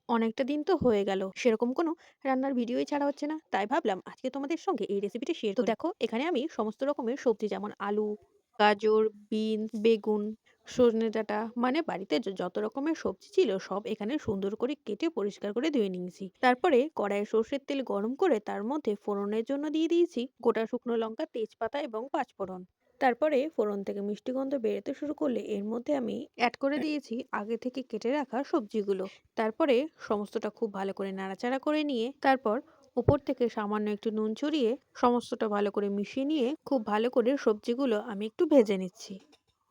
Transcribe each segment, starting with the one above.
অনেকটা দিন তো হয়ে গেল। সেরকম কোনো রান্নার ভিডিওই ছাড়া হচ্ছে না। তাই ভাবলাম আজকে তোমাদের সঙ্গে এই রেসিপিটা শেয়ার করি। তো দেখো এখানে আমি সমস্ত রকমের সবজি যেমন আলু, গাজর, বিনস, বেগুন, সজনে ডাঁটা মানে বাড়িতে যত রকমের সবজি ছিল সব এখানে সুন্দর করে কেটে পরিষ্কার করে ধুয়ে নিয়েছি। তারপরে কড়াইয়ে সর্ষের তেল গরম করে তার মধ্যে ফোড়নের জন্য দিয়ে দিয়েছি গোটা শুকনো লঙ্কা, তেজপাতা এবং পাঁচফোড়ন। তারপরে ফোড়ন থেকে মিষ্টি গন্ধ বেরোতে শুরু করলে এর মধ্যে আমি অ্যাড করে দিয়েছি আগে থেকে কেটে রাখা সবজিগুলো। তারপরে সমস্তটা খুব ভালো করে নাড়াচাড়া করে নিয়ে তারপর উপর থেকে সামান্য একটু নুন ছড়িয়ে সমস্তটা ভালো করে মিশিয়ে নিয়ে খুব ভালো করে সবজিগুলো আমি একটু ভেজে নিচ্ছি।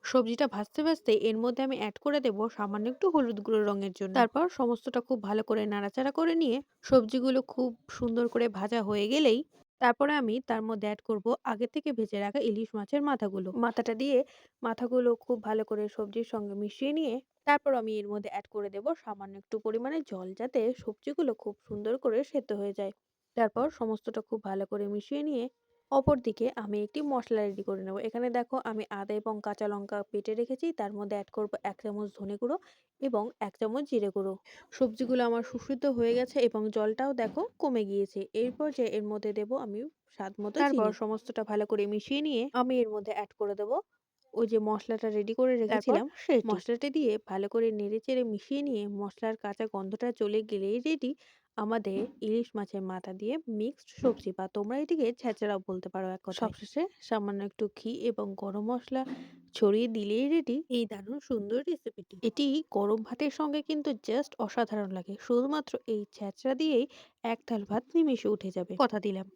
সবজিটা ভাজতে ভাজতে এর মধ্যে আমি অ্যাড করে দেব সামান্য একটু হলুদ গুঁড়ো রঙের জন্য। তারপর সমস্তটা খুব ভালো করে নাড়াচাড়া করে নিয়ে সবজিগুলো খুব সুন্দর করে ভাজা হয়ে গেলেই তারপরে আমি তার মধ্যে অ্যাড করব আগে থেকে ভেজে রাখা ইলিশ মাছের মাথাগুলো। মাথাটা দিয়ে মাথাগুলো খুব ভালো করে সবজির সঙ্গে মিশিয়ে নিয়ে তারপর আমি এর মধ্যে অ্যাড করে দেব সামান্য একটু পরিমাণে জল যাতে সবজিগুলো খুব সুন্দর করে সেদ্ধ হয়ে যায়। তারপর সমস্তটা খুব ভালো করে মিশিয়ে নিয়ে অপরদিকে আমি একটি মসলা রেডি করে নেব। এখানে দেখো আমি আদা এবং কাঁচা লঙ্কা বেটে রেখেছি। তার মধ্যে অ্যাড করব ১ চামচ ধনে গুঁড়ো এবং ১ চামচ জিরে গুঁড়ো। সবজিগুলো আমার সুসিদ্ধ হয়ে গেছে এবং জলটাও দেখো কমে গিয়েছে। এরপর যে এর মধ্যে দেব আমি স্বাদ মতো চিনি। তারপর সমস্তটা ভালো করে মিশিয়ে নিয়ে আমি এর মধ্যে অ্যাড করে দেব ওই যে মসলাটা রেডি করে রেখেছিলাম সেটি। মসলাটা দিয়ে ভালো করে নেড়েচেড়ে মিশিয়ে নিয়ে মসলার কাঁচা গন্ধটা চলে গেলেই রেডি আমাদের ইলিশ মাছের মাথা দিয়ে মিক্সড সবজি বা তোমরা এটিকে ছেঁচড়াও বলতে পারো এক কথায়। সবশেষে সামান্য একটু ঘি এবং গরম মসলা ছড়িয়ে দিলেই রেডি এই দারুণ সুন্দর রেসিপিটি। এটি গরম ভাতের সঙ্গে কিন্তু জাস্ট অসাধারণ লাগে। শুধুমাত্র এই ছেঁচড়া দিয়েই এক থাল ভাত নিমিষে উঠে যাবে। কথা দিলাম।